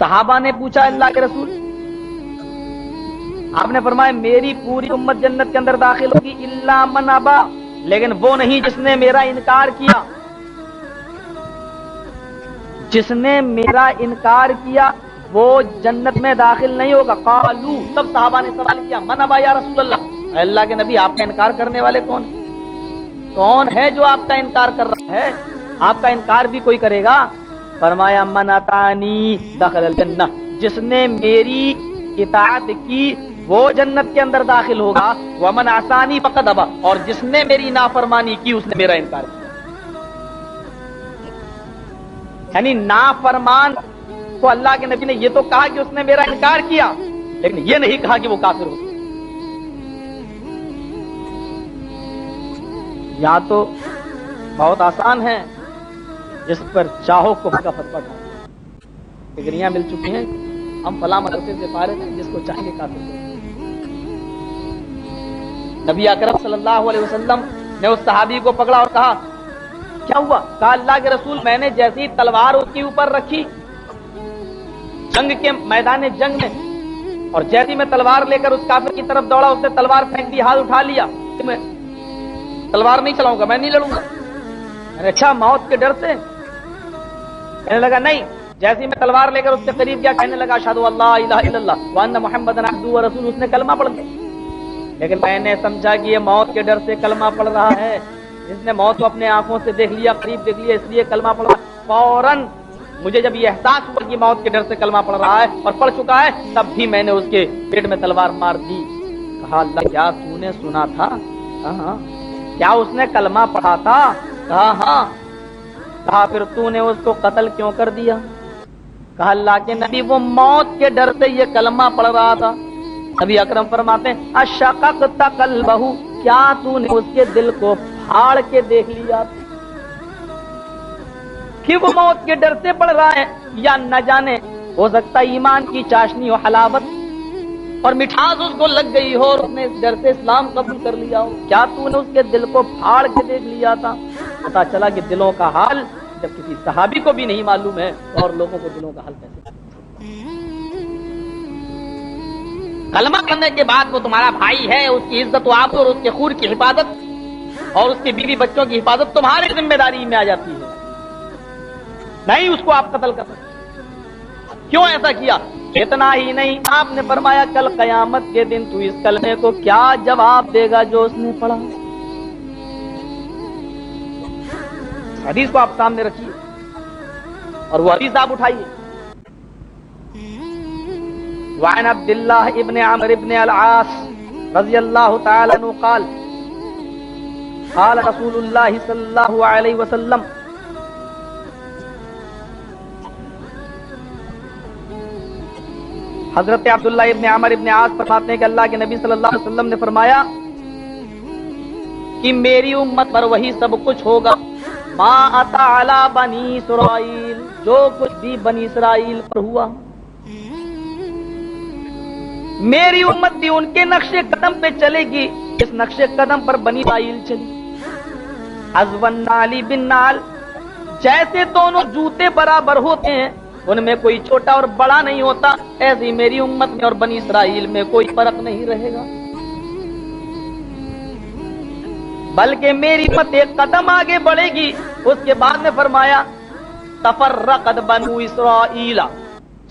صحابہ نے پوچھا اللہ کے رسول، آپ نے فرمایا میری پوری امت جنت کے اندر داخل ہوگی الا من ابا، لیکن وہ نہیں جس نے میرا انکار کیا۔ جس نے میرا انکار کیا وہ جنت میں داخل نہیں ہوگا۔ قالو، سب صحابہ نے سوال کیا من ابا یا رسول اللہ، اے اللہ کے نبی آپ کا انکار کرنے والے کون ہیں؟ کون ہے جو آپ کا انکار کر رہا ہے؟ آپ کا انکار بھی کوئی کرے گا؟ فرمایا من اطاعنی دخل الجنہ، جس نے میری اطاعت کی وہ جنت کے اندر داخل ہوگا۔ ومن عصانی فقد ابا، اور جس نے میری نافرمانی کی اس نے میرا انکار کیا۔ یعنی نافرمان کو اللہ کے نبی نے یہ تو کہا کہ اس نے میرا انکار کیا، لیکن یہ نہیں کہا کہ وہ کافر ہو۔ یا تو بہت آسان ہے، جس پر چاہو کفر کا فتویٰ ڈالو۔ ڈگریاں مل چکی ہیں، ہم فلاں مدرسے سے فارغ ہیں، جس کو چاہیں گے کافر کریں۔ نبی اکرم صلی اللہ علیہ وسلم نے اس صحابی کو پکڑا اور کہا کیا ہوا؟ کہا اللہ کے رسول میں نے جیسی تلوار اس کے اوپر رکھی جنگ کے میدان جنگ میں، اور جیسی میں تلوار لے کر اس کافر کی طرف دوڑا، اس نے تلوار پھینک دی، ہاتھ اٹھا لیا کہ میں تلوار نہیں چلاؤں گا، میں نہیں لڑوں گا۔ اچھا موت کے ڈر سے؟ کہنے لگا نہیں، جیسی میں تلوار لے کر اس کے قریب گیا کہنے لگا اشہدو ان لا الہ الا اللہ وان محمدا عبدہ ورسولہ، اس نے کلمہ پڑھ دیا۔ لیکن میں نے سمجھا کہ یہ موت کے ڈر سے کلمہ پڑھ رہا ہے، جس نے موت کو اپنے آنکھوں سے دیکھ لیا، قریب دیکھ لیا، اس لیے کلمہ پڑھ رہا ہے۔ فوراً مجھے جب یہ احساس ہوا کہ موت کے ڈر سے کلمہ پڑھ رہا ہے اور پڑھ چکا ہے، تب بھی میں نے اس کے پیٹ میں تلوار مار دی۔ کہا اللہ کیا تو نے سنا تھا؟ ہاں۔ کیا اس نے کلمہ پڑھا تھا؟ کہا ہاں۔ کہا پھر تو نے اس کو قتل کیوں کر دیا؟ کہا اللہ کے نبی وہ موت کے ڈر سے یہ کلمہ پڑھ رہا تھا۔ نبی اکرم فرماتے ہیں اشققت قلبہ، کیا تو نے اس کے دل کو پھاڑ کے دیکھ لیا کہ وہ موت کے ڈر سے پڑھ رہا ہے، یا نہ جانے ہو سکتا ایمان کی چاشنی و حلاوت اور مٹھاس اس کو لگ گئی ہو اور اس نے اس ڈر سے اسلام قبول کر لیا ہو۔ کیا تو نے اس کے دل کو پھاڑ کے دیکھ لیا تھا؟ پتا چلا کہ دلوں کا حال جب کسی صحابی کو بھی نہیں معلوم ہے اور لوگوں کو دلوں کا حال کیسے؟ کلمہ کرنے کے بعد وہ تمہارا بھائی ہے، اس کی عزت و آبرو اور اس کے خون کی حفاظت اور اس کے بیوی بچوں کی حفاظت تمہاری ذمہ داری میں آ جاتی ہے، نہیں اس کو آپ قتل کر سکتے۔ کیوں ایسا کیا؟ اتنا ہی نہیں، آپ نے فرمایا کل قیامت کے دن تو اس کلمے کو کیا جواب دے گا جو اس نے پڑھا؟ حدیث کو آپ سامنے رکھیے اور وہ حدیث آپ اٹھائیے۔ وعن عبد الله ابن عمرو بن العاص رضی اللہ تعالی عنہ قال قال رسول اللہ صلی اللہ علیہ وسلم حضرت عبداللہ ابن عمرو ابن عاص فرماتے ہیں کہ اللہ کے نبی صلی اللہ علیہ وسلم نے فرمایا کہ میری امت پر وہی سب کچھ ہوگا ما اتا علی بنی اسرائیل، جو کچھ بھی بنی اسرائیل پر ہوا، میری امت بھی ان کے نقش قدم پہ چلے گی، اس نقش قدم پر بنی اسرائیل چلی۔ ازون نالی بن نال، جیسے دونوں جوتے برابر ہوتے ہیں ان میں کوئی چھوٹا اور بڑا نہیں ہوتا، ایسے ہی میری امت میں اور بنی اسرائیل میں کوئی فرق نہیں رہے گا، بلکہ میری امت ایک قدم آگے بڑھے گی۔ اس کے بعد نے فرمایا تفرقت بنو اسرائیل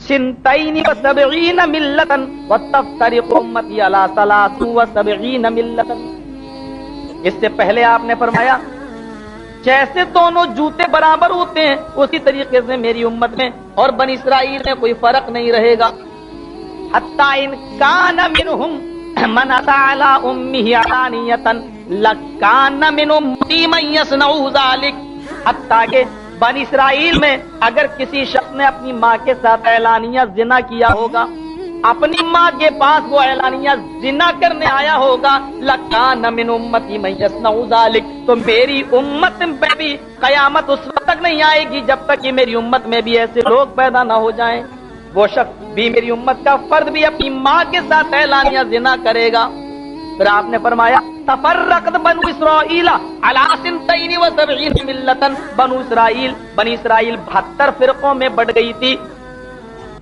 سنتین و سبعین ملتا وتفترق امتی علی ثلاث و سبعین ملتا۔ اس سے پہلے آپ نے فرمایا جیسے دونوں جوتے برابر ہوتے ہیں اسی طریقے سے میری امت میں اور بنی اسرائیل میں کوئی فرق نہیں رہے گا۔ حتی ان کان منہم من اتی علی امہ علانیتا لکان من امتی من یصنع ذلک، حتی کہ بنی اسرائیل میں اگر کسی شخص نے اپنی ماں کے ساتھ اعلانیہ زنا کیا ہوگا، اپنی ماں کے پاس وہ اعلانیہ زنا کرنے آیا ہوگا، لکان من امتی من یصنع ذلک، تو میری امت میں بھی قیامت اس وقت تک نہیں آئے گی جب تک کہ میری امت میں بھی ایسے لوگ پیدا نہ ہو جائیں، وہ شخص بھی میری امت کا فرد بھی اپنی ماں کے ساتھ اعلانیہ زنا کرے گا۔ پھر آپ نے فرمایا تفرقت بنو اسرائیل علی سنتین و سبعین ملتا، بنی اسرائیل 72 فرقوں میں بٹ گئی تھی،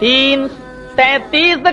33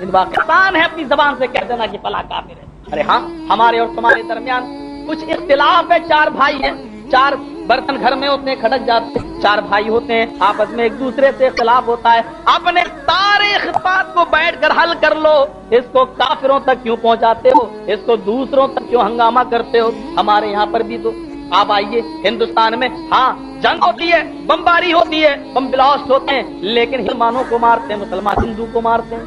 ان واقع آسان ہے اپنی زبان سے کہہ دینا کہ فلاں کافر ہے. ارے ہاں ہمارے اور تمہارے درمیان کچھ اختلاف ہے, 4 بھائی ہیں, 4 برتن گھر میں ہوتے ہیں کھڑک جاتے ہیں, 4 بھائی ہوتے ہیں, آپس میں ایک دوسرے سے اختلاف ہوتا ہے, اپنے سارے اختلافات کو بیٹھ کر حل کر لو. اس کو کافروں تک کیوں پہنچاتے ہو, اس کو دوسروں تک کیوں ہنگامہ کرتے ہو. ہمارے یہاں پر بھی تو آپ آئیے ہندوستان میں, ہاں جنگ ہوتی ہے, بمباری ہوتی ہے, بم بلاسٹ ہوتے ہیں, لیکن مسلمانوں کو مارتے ہیں, مسلمان ہندو کو مارتے ہیں.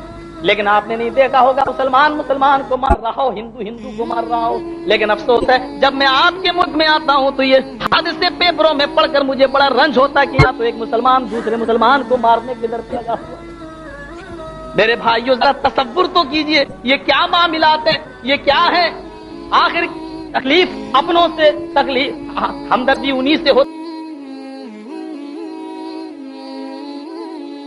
لیکن آپ نے نہیں دیکھا ہوگا مسلمان کو مار رہا ہو, ہندو کو مار رہا ہو. لیکن افسوس ہے جب میں آپ کے ملک میں آتا ہوں تو یہ حادثے پیپروں میں پڑھ کر مجھے بڑا رنج ہوتا کہ یا تو ایک مسلمان دوسرے مسلمان کو مارنے کے در پہ لگا ہوا. میرے بھائیوں ذرا تصور تو کیجئے, یہ کیا معاملات ہیں, یہ کیا ہے. آخر تکلیف اپنوں سے, تکلیف ہمدردی انہی سے ہوتی